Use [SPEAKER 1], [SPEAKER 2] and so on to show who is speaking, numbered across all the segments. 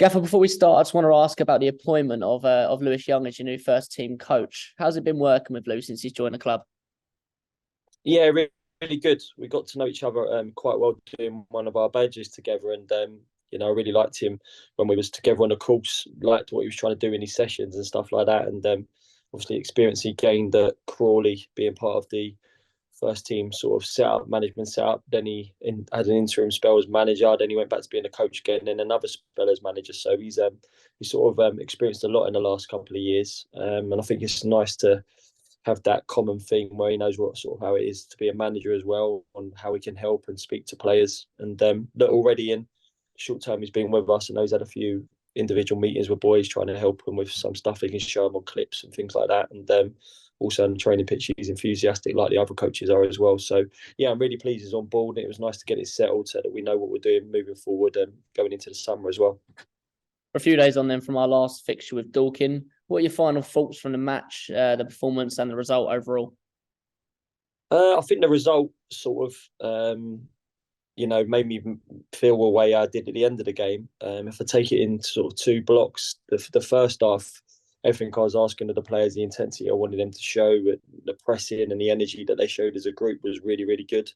[SPEAKER 1] Gaffer, before we start, I just want to ask about the appointment of Lewis Young as your new first team coach. How's it been working with Lewis since he's joined the club?
[SPEAKER 2] Yeah, really good. We got to know each other quite well doing one of our badges together, and I really liked him when we was together on the course. Liked what he was trying to do in his sessions and stuff like that, and obviously experience he gained at Crawley, being part of the first team sort of management setup. Then had an interim spell as manager. Then he went back to being a coach again, and then another spell as manager. So he's sort of experienced a lot in the last couple of years, and I think it's nice to have that common thing where he knows what sort of how it is to be a manager as well, and how he can help and speak to players. And that already in short term he's been with us, and he's had a few individual meetings with boys trying to help him with some stuff he can show them on clips and things like that. And also on the training pitch, he's enthusiastic like the other coaches are as well. So yeah, I'm really pleased he's on board. And it was nice to get it settled so that we know what we're doing moving forward and going into the summer as well.
[SPEAKER 1] For a few days on then from our last fixture with Dorking, what are your final thoughts from the match, the performance and the result overall?
[SPEAKER 2] I think the result sort of, made me feel the way I did at the end of the game. If I take it in sort of two blocks, the first half, everything I was asking of the players, the intensity I wanted them to show, the pressing and the energy that they showed as a group was really, really good.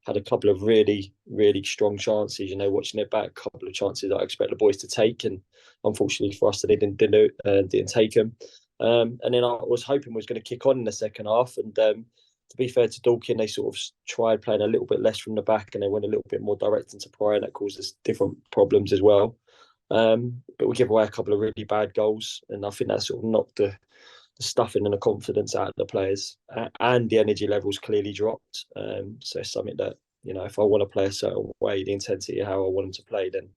[SPEAKER 2] Had a couple of really, really strong chances, watching it back, a couple of chances that I expect the boys to take. And unfortunately for us, they didn't take them. And then I was hoping we was going to kick on in the second half. And to be fair to Dorking, they sort of tried playing a little bit less from the back, and they went a little bit more direct into Pryor, and that caused us different problems as well. But we give away a couple of really bad goals, and I think that sort of knocked the stuffing and the confidence out of the players, and the energy levels clearly dropped. So it's something that, if I want to play a certain way, the intensity of how I want them to play, then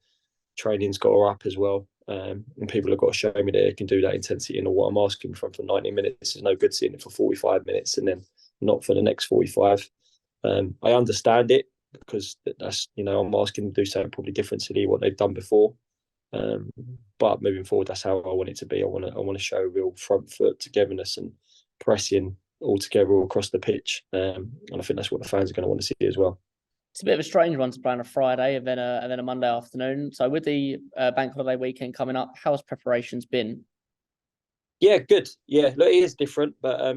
[SPEAKER 2] training's got to up as well. And people have got to show me that they can do that intensity, and what I'm asking from for 90 minutes is no good seeing it for 45 minutes and then not for the next 45. I understand it because that's, I'm asking them to do something probably different to what they've done before. But moving forward, that's how I want it to be. I want to show real front foot togetherness and pressing all together all across the pitch. And I think that's what the fans are going to want to see as well.
[SPEAKER 1] It's a bit of a strange one to play on a Friday and then a Monday afternoon. So with the bank holiday weekend coming up, how has preparations been?
[SPEAKER 2] Yeah, good. Yeah, look, it is different, but I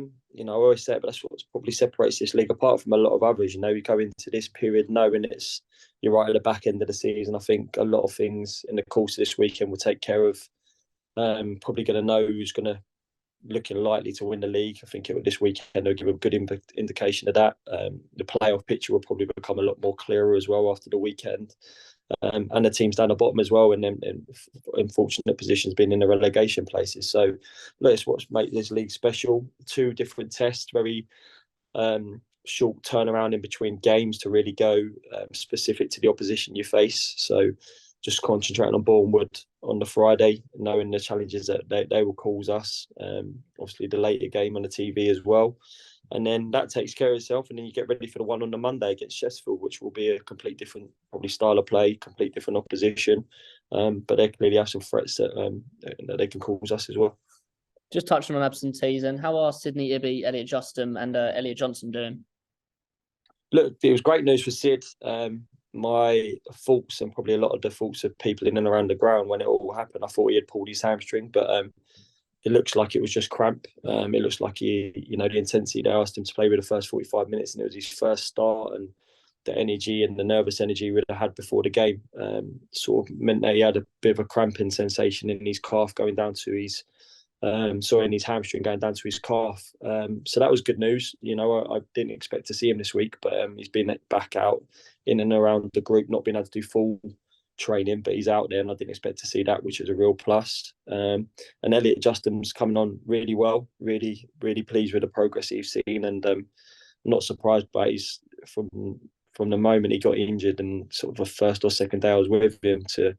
[SPEAKER 2] always say it, but that's what probably separates this league apart from a lot of others. You go into this period knowing you're right at the back end of the season. I think a lot of things in the course of this weekend will take care of. Probably going to know who's going to looking likely to win the league. I think this weekend will give a good indication of that. The playoff picture will probably become a lot more clearer as well after the weekend. And the teams down the bottom as well, and then in fortunate positions being in the relegation places. So let's make this league special. 2 different tests, very short turnaround in between games to really go specific to the opposition you face. So just concentrating on Boreham Wood on the Friday, knowing the challenges that they will cause us. Obviously the later game on the TV as well. And then that takes care of itself, and then you get ready for the one on the Monday against Sheffield, which will be a complete different, probably style of play, complete different opposition. But they clearly have some threats that they can cause us as well.
[SPEAKER 1] Just touching on absentees, and how are Sydney Ibby, Elliot Justin, and Elliot Johnson doing?
[SPEAKER 2] Look, it was great news for Sid. My thoughts, and probably a lot of the thoughts of people in and around the ground when it all happened, I thought he had pulled his hamstring, but it looks like it was just cramp. It looks like the intensity they asked him to play with the first 45 minutes, and it was his first start, and the energy and the nervous energy he would have had before the game sort of meant that he had a bit of a cramping sensation in his calf going down to his in his hamstring going down to his calf. So that was good news. I didn't expect to see him this week, but he's been back out in and around the group, not being able to do full training, but he's out there, and I didn't expect to see that, which is a real plus. And Elliot Justin's coming on really well, really, really pleased with the progress he's seen, and not surprised by his from the moment he got injured and sort of the first or second day I was with him to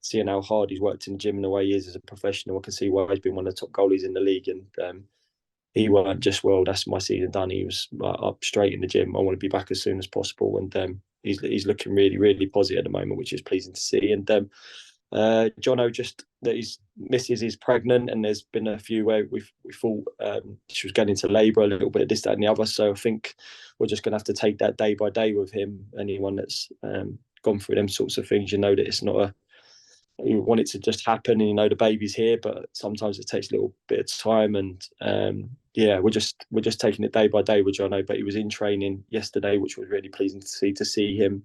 [SPEAKER 2] seeing how hard he's worked in the gym and the way he is as a professional. I can see why he's been one of the top goalies in the league, and he weren't just, well, that's my season done. He was up straight in the gym. I want to be back as soon as possible, and he's looking really, really positive at the moment, which is pleasing to see. And Jono, just that his missus is pregnant, and there's been a few where we thought she was going into labour, a little bit of this, that, and the other. So I think we're just going to have to take that day by day with him. Anyone that's gone through them sorts of things, that it's not we want it to just happen, and the baby's here, but sometimes it takes a little bit of time, and yeah, we're just taking it day by day with Jono. But he was in training yesterday, which was really pleasing to see him.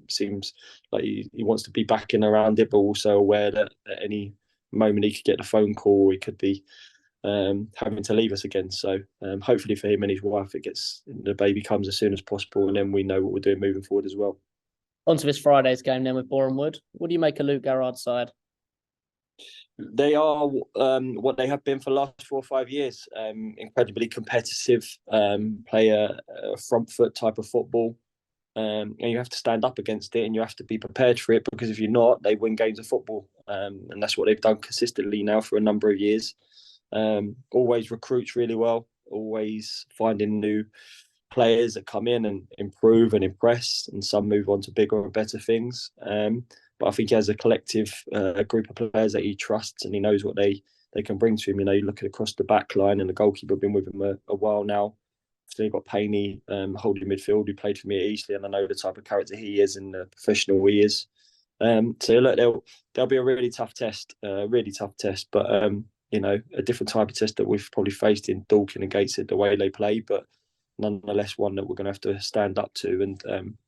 [SPEAKER 2] Seems like he wants to be back in around it, but also aware that at any moment he could get a phone call, he could be having to leave us again. So hopefully for him and his wife, the baby comes as soon as possible, and then we know what we're doing moving forward as well.
[SPEAKER 1] On to this Friday's game then with Boreham Wood. What do you make of Luke Garrard's side?
[SPEAKER 2] They are what they have been for the last 4 or 5 years. Incredibly competitive, play a front foot type of football. And you have to stand up against it, and you have to be prepared for it, because if you're not, they win games of football. And that's what they've done consistently now for a number of years. Always recruits really well, always finding new players that come in and improve and impress, and some move on to bigger and better things. But I think he has a collective group of players that he trusts, and he knows what they can bring to him. You look across the back line, and the goalkeeper been with him a while now. So you've got Payne holding midfield, who played for me at Eastleigh, and I know the type of character he is and the professional he is. So look, they'll be a really tough test, but a different type of test that we've probably faced in Dorking and Gateshead, the way they play, but nonetheless one that we're going to have to stand up to and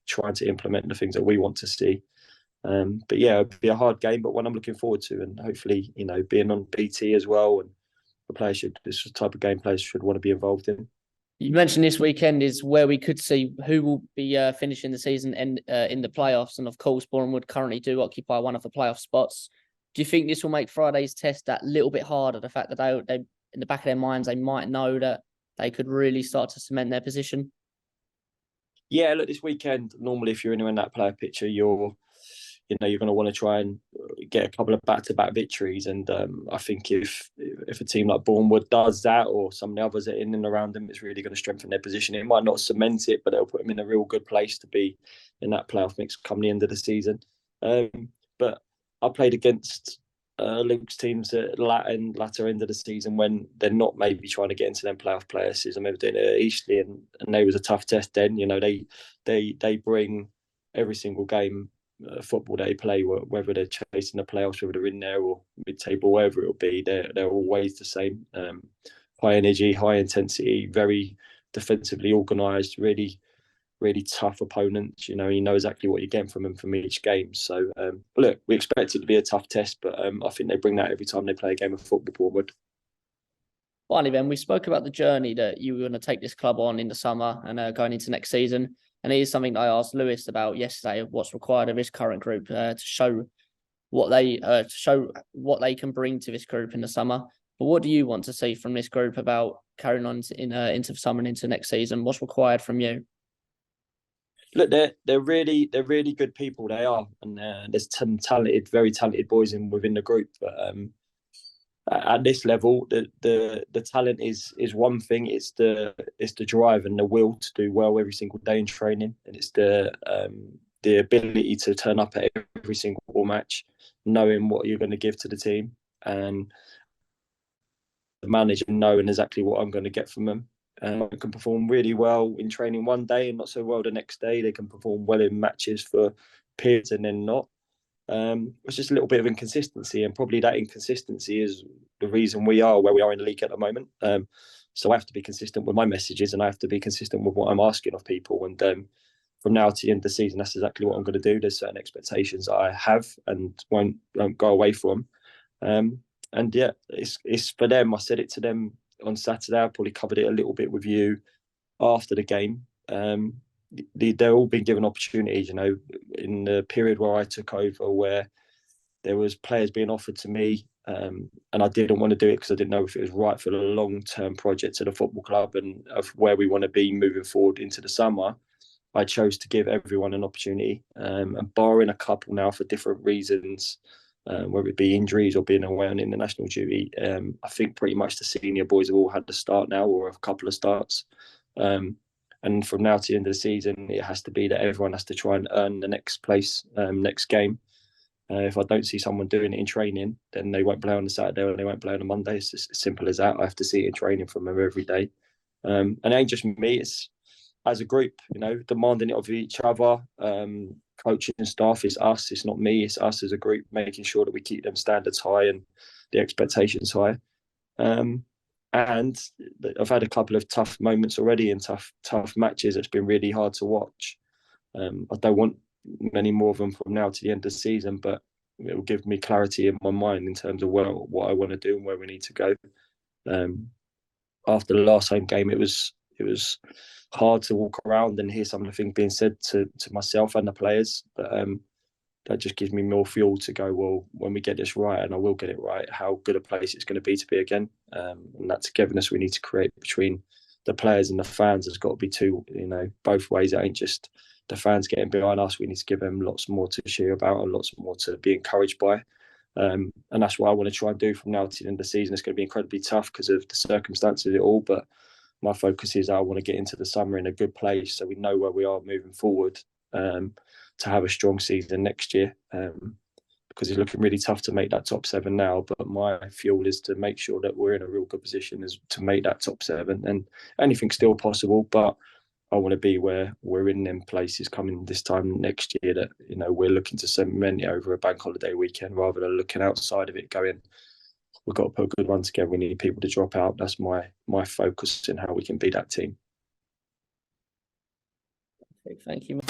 [SPEAKER 2] trying to implement the things that we want to see. But yeah, it'll be a hard game, but one I'm looking forward to, and hopefully, being on BT as well, and this type of game players should want to be involved in.
[SPEAKER 1] You mentioned this weekend is where we could see who will be finishing the season in the playoffs, and of course, Boreham Wood currently do occupy one of the playoff spots. Do you think this will make Friday's test that little bit harder? The fact that they in the back of their minds, they might know that they could really start to cement their position.
[SPEAKER 2] Yeah, look, this weekend, normally if you're in that player picture, you're going to want to try and get a couple of back-to-back victories. And I think if a team like Boreham Wood does that, or some of the others that are in and around them, it's really going to strengthen their position. It might not cement it, but it'll put them in a real good place to be in that playoff mix come the end of the season. But I played against Luke's teams at latter end of the season when they're not maybe trying to get into them playoff places. I remember doing it at Eastleigh, and they was a tough test then. They bring every single game football they play, whether they're chasing the playoffs, whether they're in there or mid-table, wherever it'll be, they're always the same. High energy, high intensity, very defensively organised, really, really tough opponents. You know exactly what you're getting from them from each game. So look, we expect it to be a tough test, but I think they bring that every time they play a game of football forward.
[SPEAKER 1] Finally, then, we spoke about the journey that you were going to take this club on in the summer and going into next season. And it is something that I asked Lewis about yesterday, of what's required of this current group to show what they can bring to this group in the summer. But what do you want to see from this group about carrying on into the summer and into next season? What's required from you?
[SPEAKER 2] Look, they're really good people. They are, and there's some very talented boys within the group. But at this level, the talent is one thing. It's the drive and the will to do well every single day in training, and it's the ability to turn up at every single match, knowing what you're going to give to the team, and the manager knowing exactly what I'm going to get from them. They can perform really well in training one day and not so well the next day. They can perform well in matches for periods and then not. It's just a little bit of inconsistency, and probably that inconsistency is the reason we are where we are in the league at the moment. So I have to be consistent with my messages, and I have to be consistent with what I'm asking of people. And from now to the end of the season, that's exactly what I'm going to do. There's certain expectations I have and won't go away from. And yeah, it's for them. I said it to them on Saturday. I probably covered it a little bit with you after the game. They're all been given opportunities, in the period where I took over, where there was players being offered to me, and I didn't want to do it because I didn't know if it was right for the long-term project of the football club and of where we want to be moving forward into the summer. I chose to give everyone an opportunity, and barring a couple now for different reasons, whether it be injuries or being away on international duty, I think pretty much the senior boys have all had the start now, or a couple of starts. And from now to the end of the season, it has to be that everyone has to try and earn the next place, next game. If I don't see someone doing it in training, then they won't play on the Saturday or they won't play on a Monday. It's just as simple as that. I have to see it in training from them every day. And it ain't just me, it's as a group, demanding it of each other, coaching staff. It's us. It's not me. It's us as a group, making sure that we keep them standards high and the expectations high. And I've had a couple of tough moments already and tough matches. It's been really hard to watch. I don't want many more of them from now to the end of the season, but it will give me clarity in my mind in terms of what I want to do and where we need to go. After the last home game, it was hard to walk around and hear some of the things being said to myself and the players. But that just gives me more fuel to go, well, when we get this right, and I will get it right, how good a place it's going to be again. And that togetherness we need to create between the players and the fans has got to be both ways. It ain't just the fans getting behind us. We need to give them lots more to cheer about and lots more to be encouraged by. And that's what I want to try and do from now to the end of the season. It's going to be incredibly tough because of the circumstances of it all, but my focus is I want to get into the summer in a good place so we know where we are moving forward, to have a strong season next year, because it's looking really tough to make that top 7 now. But my fuel is to make sure that we're in a real good position to make that top 7, and anything's still possible. But I want to be where we're in them places coming this time next year that we're looking to cement it over a bank holiday weekend rather than looking outside of it going, we've got to put a good run together. We need people to drop out. That's my focus in how we can be that team.
[SPEAKER 1] Thank you.